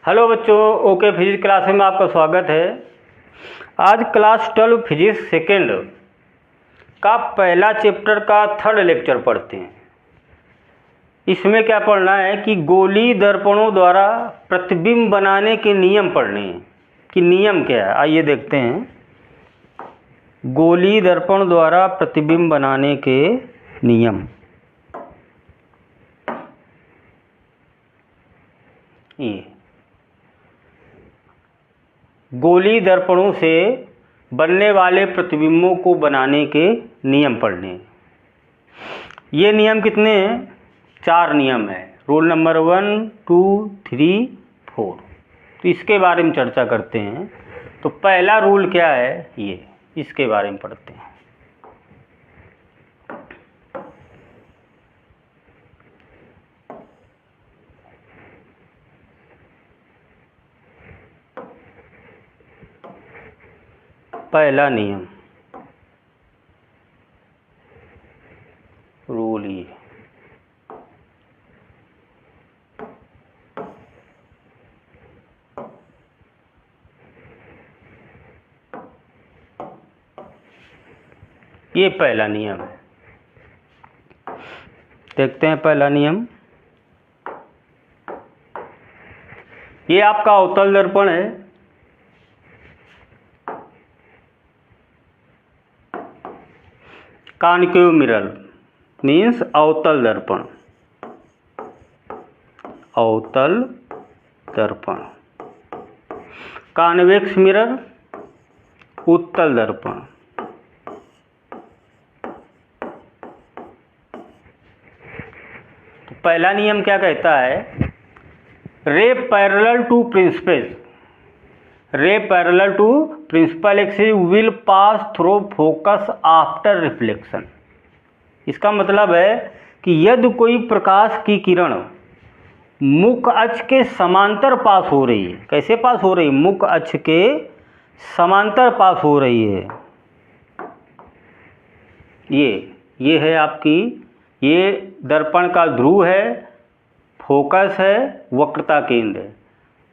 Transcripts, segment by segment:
Hello बच्चों, okay physics class में आपका स्वागत है। आज क्लास 12 फिजिक्स सेकेंड का पहला चैप्टर का थर्ड लेक्चर पढ़ते हैं। इसमें क्या पढ़ना है कि गोली दर्पणों द्वारा प्रतिबिंब बनाने के नियम पढ़ने हैं कि नियम क्या है। आइए देखते हैं। गोली दर्पण द्वारा प्रतिबिंब बनाने के नियम। ये गोली दर्पणों से बनने वाले प्रतिबिंबों को बनाने के नियम पढ़ने। ये नियम कितने हैं? 4 नियम है। Rule number 1, 2, 3, 4। तो इसके बारे में चर्चा करते हैं। तो पहला रूल क्या है, ये इसके बारे में पढ़ते हैं। पहला नियम, रूल ये पहला नियम है। देखते हैं पहला नियम। ये आपका अवतल दर्पण है। कॉनकेव मिरर मीन्स अवतल दर्पण। अवतल दर्पण। कॉन्वेक्स मिरर उत्तल दर्पण। तो पहला नियम क्या कहता है? Ray parallel to principal, ray parallel to principal axis will pass through focus after reflection. इसका मतलब है कि यदि कोई प्रकाश की किरण मुख्य अक्ष के समांतर पास हो रही है। कैसे पास हो रही है? मुख्य अक्ष के समांतर पास हो रही है। ये है आपकी, ये दर्पण का ध्रुव है, फोकस है, वक्रता केंद्र है,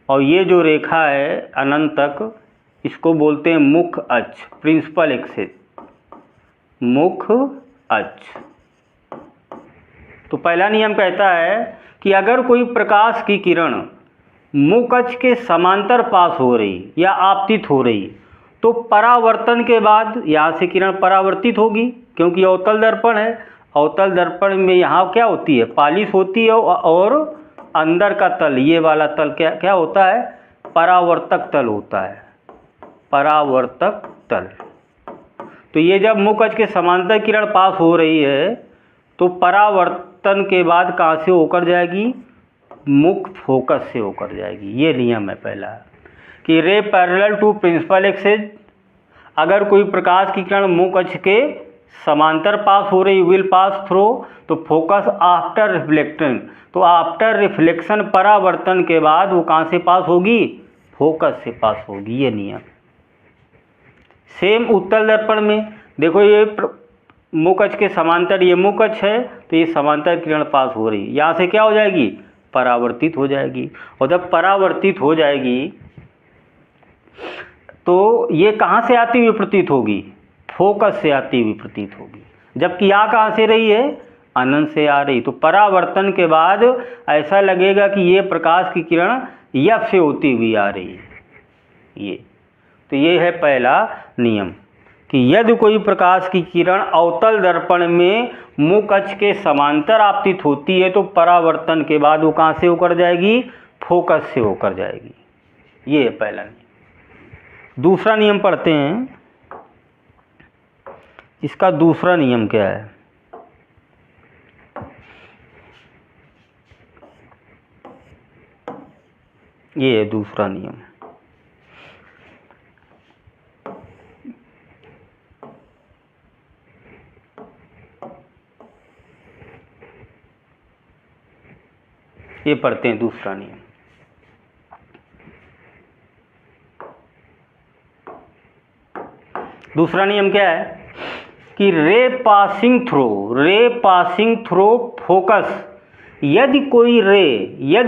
और ये जो रेखा है अनंत तक, इसको बोलते हैं मुख्य अक्ष, प्रिंसिपल एक्सिस, मुख्य अक्ष। तो पहला नियम कहता है कि अगर कोई प्रकाश की किरण मुख्य अक्ष के समांतर पास हो रही या आपतित हो रही, तो परावर्तन के बाद यहाँ से किरण परावर्तित होगी, क्योंकि अवतल दर्पण है। अवतल दर्पण में यहाँ क्या होती है? पालिश होती है, और अंदर का तल, ये वाला तल क्या होता है? परावर्तक तल होता है। परावर्तक तल। तो ये जब मुख्य अक्ष के समांतर किरण पास हो रही है, तो परावर्तन के बाद कहाँ से होकर जाएगी? मुख्य फोकस से होकर जाएगी। ये नियम है पहला, कि रे पैरेलल टू प्रिंसिपल एक्सिस, अगर कोई प्रकाश की किरण मुख्य अक्ष के समांतर पास हो रही, विल पास थ्रू, तो फोकस आफ्टर रिफ्लेक्शन, तो आफ्टर रिफ्लेक्शन, परावर्तन के बाद वो कहाँ से पास होगी? फोकस से पास होगी। ये नियम सेम उत्तल दर्पण में देखो, ये मुख्य अक्ष के समांतर, ये मुख्य अक्ष है, तो ये समांतर किरण पास हो रही, यहाँ से क्या हो जाएगी? परावर्तित हो जाएगी। और जब परावर्तित हो जाएगी तो ये कहाँ से आती हुई प्रतीत होगी? फोकस से आती हुई प्रतीत होगी। जबकि यहाँ कहाँ से रही है? अनंत से आ रही। तो परावर्तन के बाद ऐसा लगेगा कि ये प्रकाश की किरण यफ से होती हुई आ रही है। तो ये है पहला नियम, कि यदि कोई प्रकाश की किरण अवतल दर्पण में मुख्य अक्ष के समांतर आपतित होती है, तो परावर्तन के बाद वो कहाँ से होकर जाएगी? फोकस से होकर जाएगी। ये है पहला नियम। दूसरा नियम पढ़ते हैं। इसका दूसरा नियम क्या है? ये है दूसरा नियम। ये पढ़ते हैं दूसरा नियम। दूसरा नियम क्या है? कि रे पासिंग थ्रू फोकस, यदि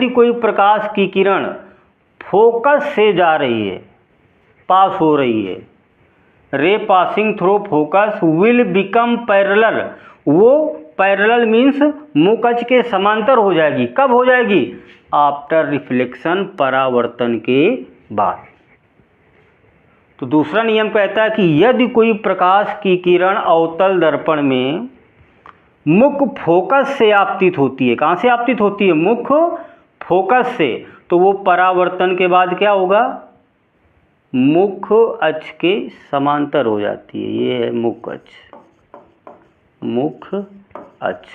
कोई प्रकाश की किरण फोकस से जा रही है, पास हो रही है, रे passing through focus will become parallel, वो पैरेलल मीन्स मुकच के समांतर हो जाएगी। कब हो जाएगी? आफ्टर रिफ्लेक्शन, परावर्तन के बाद। तो दूसरा नियम कहता है कि यदि कोई प्रकाश की किरण अवतल दर्पण में मुख्य फोकस से आपतित होती है, कहाँ से आपतित होती है? मुख्य फोकस से, तो वो परावर्तन के बाद क्या होगा? मुख्य अक्ष के समांतर हो जाती है। ये है मुख्य अक्ष, मुख्य अक्ष,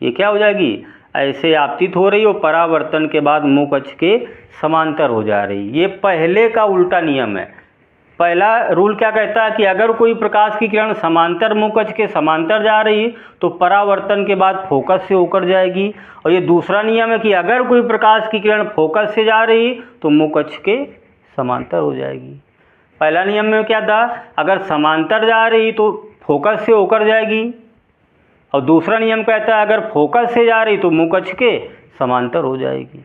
ये क्या हो जाएगी? ऐसे आपतित हो रही हो, परावर्तन के बाद मुख्य अक्ष के समांतर हो जा रही। ये पहले का उल्टा नियम है। पहला रूल क्या कहता है कि अगर कोई प्रकाश की किरण समांतर मुख्य अक्ष के समांतर जा रही तो परावर्तन के बाद फोकस से होकर जाएगी। और ये दूसरा नियम है कि अगर कोई प्रकाश की किरण फोकस से जा रही तो मुख्य अक्ष के समांतर हो जाएगी। पहला नियम में क्या था? अगर समांतर जा रही तो फोकस से होकर जाएगी, और दूसरा नियम कहता है अगर फोकस से जा रही तो मुख्य अक्ष के समांतर हो जाएगी।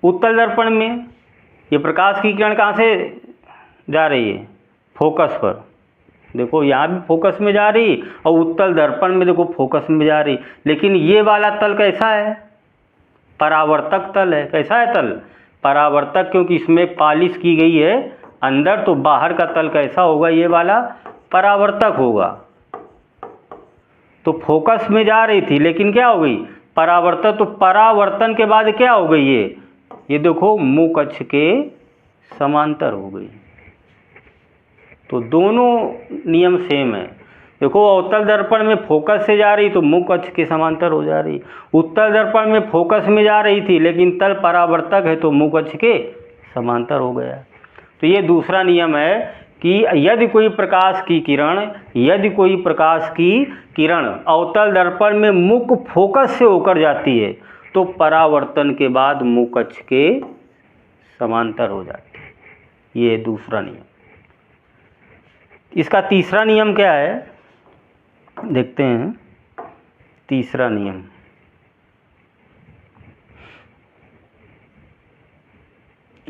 उत्तल दर्पण में ये प्रकाश की किरण कहाँ से जा रही है? फोकस पर। देखो यहाँ भी फोकस में जा रही, और उत्तल दर्पण में देखो फोकस में जा रही। लेकिन ये वाला तल कैसा है? परावर्तक तल है। कैसा है तल? परावर्तक, क्योंकि इसमें पॉलिश की गई है अंदर, तो बाहर का तल कैसा होगा? ये वाला परावर्तक होगा। तो फोकस में जा रही थी, लेकिन क्या हो गई? परावर्तक। तो परावर्तन के बाद क्या हो गई? ये देखो मुख्य अक्ष के समांतर हो गई। तो दोनों नियम सेम है। देखो अवतल दर्पण में फोकस से जा रही तो मुख्य अक्ष के समांतर हो जा रही। उत्तल दर्पण में फोकस में जा रही थी, लेकिन तल परावर्तक है तो मुख्य अक्ष के समांतर हो गया। तो ये दूसरा नियम है कि यदि कोई प्रकाश की किरण अवतल दर्पण में मुख्य फोकस से होकर जाती है तो परावर्तन के बाद मुख्य अक्ष के समांतर हो जाती है। ये दूसरा नियम। इसका तीसरा नियम क्या है? देखते हैं तीसरा नियम।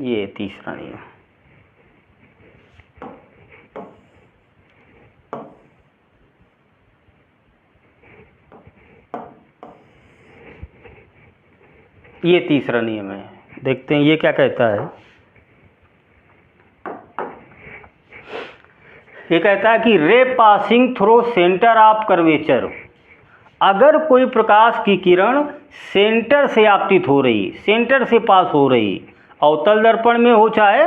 ये तीसरा नियम, ये तीसरा नियम है। देखते हैं ये क्या कहता है। ये कहता है कि रे passing through centre of curvature, अगर कोई प्रकाश की किरण सेंटर से आपतित हो रही, सेंटर से पास हो रही, अवतल दर्पण में हो चाहे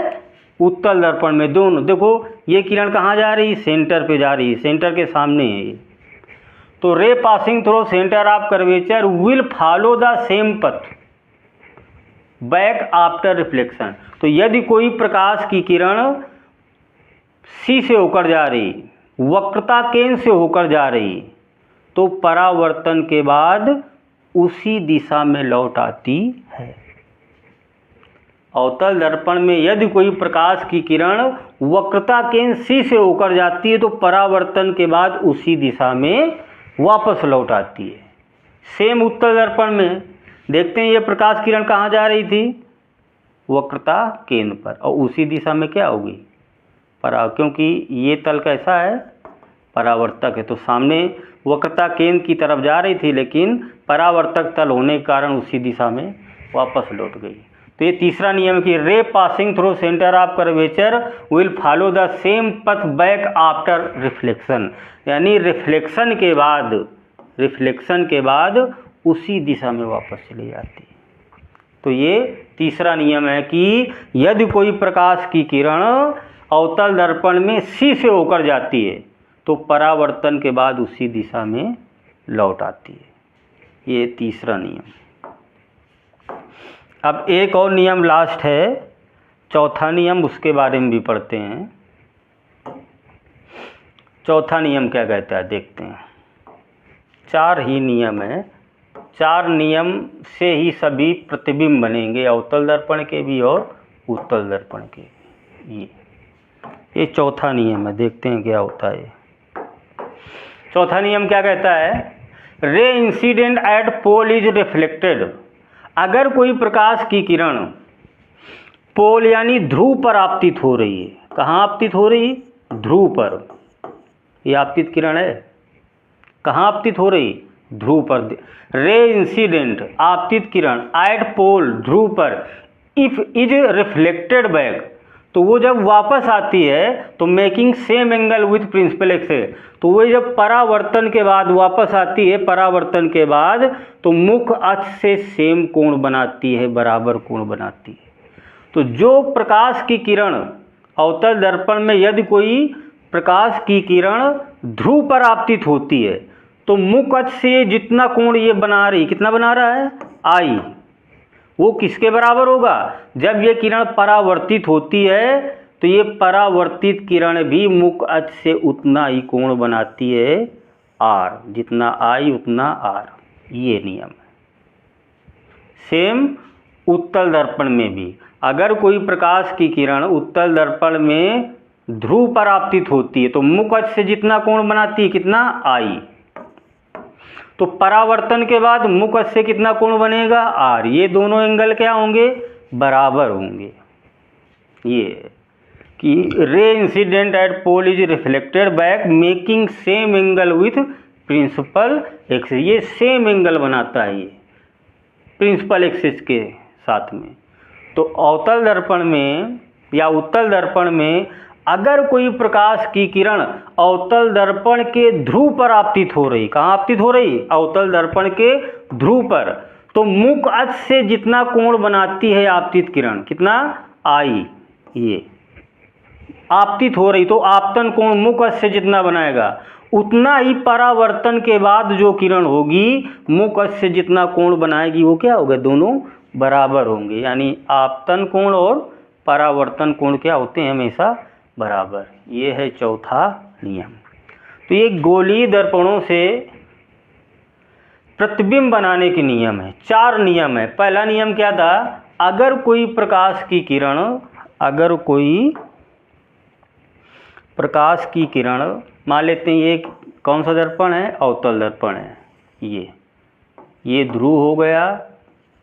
उत्तल दर्पण में, दोनों। देखो ये किरण कहाँ जा रही? सेंटर पे जा रही, सेंटर के सामने है ये। तो रे passing through centre of curvature will follow the same पथ बैक आफ्टर रिफ्लेक्शन। तो यदि कोई प्रकाश की किरण सी से होकर जा रही, वक्रता केंद्र से होकर जा रही, तो परावर्तन के बाद उसी दिशा में लौट आती है। अवतल दर्पण में यदि कोई प्रकाश की किरण वक्रता केंद्र सी से होकर जाती है तो परावर्तन के बाद उसी दिशा में वापस लौट आती है। सेम उत्तल दर्पण में देखते हैं ये प्रकाश किरण कहाँ जा रही थी? वक्रता केंद्र पर, और उसी दिशा में क्या होगी? क्योंकि ये तल कैसा है? परावर्तक है, तो सामने वक्रता केंद्र की तरफ जा रही थी, लेकिन परावर्तक तल होने के कारण उसी दिशा में वापस लौट गई। तो ये तीसरा नियम कि रे passing through centre of curvature will follow the same पथ बैक आफ्टर रिफ्लेक्शन, यानी रिफ्लेक्शन के बाद उसी दिशा में वापस चली जाती है। तो ये तीसरा नियम है कि यदि कोई प्रकाश की किरण अवतल दर्पण में सी से होकर जाती है तो परावर्तन के बाद उसी दिशा में लौट आती है। ये तीसरा नियम। अब एक और नियम लास्ट है, चौथा नियम, उसके बारे में भी पढ़ते हैं। चौथा नियम क्या कहता है देखते हैं। 4 ही नियम है, 4 नियम से ही सभी प्रतिबिंब बनेंगे, अवतल दर्पण के भी और उत्तल दर्पण के भी। ये चौथा नियम है, देखते हैं क्या होता है। चौथा नियम क्या कहता है? Ray incident at pole is reflected अगर कोई प्रकाश की किरण पोल यानी ध्रुव पर आपतित हो रही है, कहाँ आपतित हो रही है? ध्रुव पर। ये आपतित किरण है, कहाँ आपतित हो रही? ध्रुव पर। रे इंसिडेंट आपतित किरण एट पोल ध्रुव पर इफ इज रिफ्लेक्टेड बैक, तो वो जब वापस आती है तो making same angle with principal axis, तो वो जब परावर्तन के बाद वापस आती है, परावर्तन के बाद तो मुख्य अक्ष से सेम कोण बनाती है, बराबर कोण बनाती है। तो जो प्रकाश की किरण अवतल दर्पण में यदि कोई प्रकाश की किरण ध्रुव पर आपतित होती है तो मुख्य अक्ष से जितना कोण ये बना रही, कितना बना रहा है? आई, वो किसके बराबर होगा? जब ये किरण परावर्तित होती है तो ये परावर्तित किरण भी मुख्य अक्ष से उतना ही कोण बनाती है, आर, जितना आई उतना आर। ये नियम है। सेम उत्तल दर्पण में भी अगर कोई प्रकाश की किरण उत्तल दर्पण में ध्रुव पर आपतित होती है तो मुख्य अक्ष से जितना कोण बनाती है, कितना? आई। तो परावर्तन के बाद मुख्य अक्ष से कितना कोण बनेगा? आर। ये दोनों एंगल क्या होंगे? बराबर होंगे। ये कि ray incident at pole is reflected back making same angle with principal axis. ये सेम एंगल बनाता है ये प्रिंसिपल एक्सिस के साथ में। तो अवतल दर्पण में या उत्तल दर्पण में अगर कोई प्रकाश की किरण अवतल दर्पण के ध्रुव पर आपतित हो रही, कहाँ आपतित हो रही? अवतल दर्पण के ध्रुव पर, तो मुख्य अक्ष से जितना कोण बनाती है आपतित किरण, कितना? आई। ये आपतित हो रही तो आपतन कोण मुख्य अक्ष से जितना बनाएगा उतना ही परावर्तन के बाद जो किरण होगी मुख्य अक्ष से जितना कोण बनाएगी वो क्या होगा? दोनों बराबर होंगे। यानी आपतन कोण और परावर्तन कोण क्या होते हैं? हमेशा बराबर। ये है चौथा नियम। तो ये गोलीय दर्पणों से प्रतिबिंब बनाने के नियम है। 4 नियम है। पहला नियम क्या था? अगर कोई प्रकाश की किरण, अगर कोई प्रकाश की किरण, मान लेते हैं ये कौन सा दर्पण है? अवतल दर्पण है। ये ध्रुव हो गया,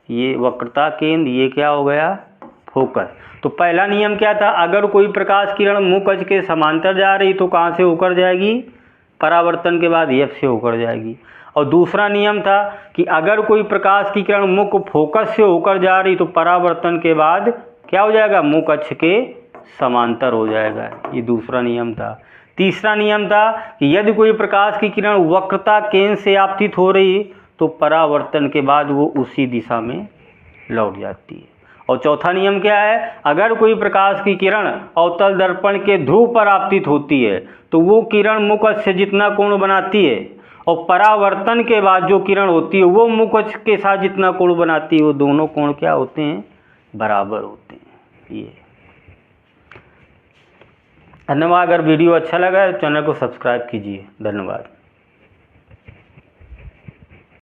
ये वक्रता केंद्र, ये क्या हो गया? फोकस। तो पहला नियम क्या था? अगर कोई प्रकाश किरण मुख्य अक्ष के समांतर जा रही तो कहाँ से होकर जाएगी? परावर्तन के बाद एफ से होकर जाएगी। और दूसरा नियम था कि अगर कोई प्रकाश की किरण मुख्य फोकस से होकर जा रही तो परावर्तन के बाद क्या हो जाएगा? मुख्य अक्ष के समांतर हो जाएगा। ये दूसरा नियम था। तीसरा नियम था कि यदि कोई प्रकाश की किरण वक्रता केंद्र से आपतित हो रही तो परावर्तन के बाद वो उसी दिशा में लौट जाती है। और चौथा नियम क्या है? अगर कोई प्रकाश की किरण अवतल दर्पण के ध्रुव पर आपतित होती है तो वो किरण मुख्य अक्ष से जितना कोण बनाती है और परावर्तन के बाद जो किरण होती है वो मुख्य अक्ष के साथ जितना कोण बनाती है वो दोनों कोण क्या होते हैं? बराबर होते हैं। ये धन्यवाद। अगर वीडियो अच्छा लगा तो चैनल को सब्सक्राइब कीजिए। धन्यवाद।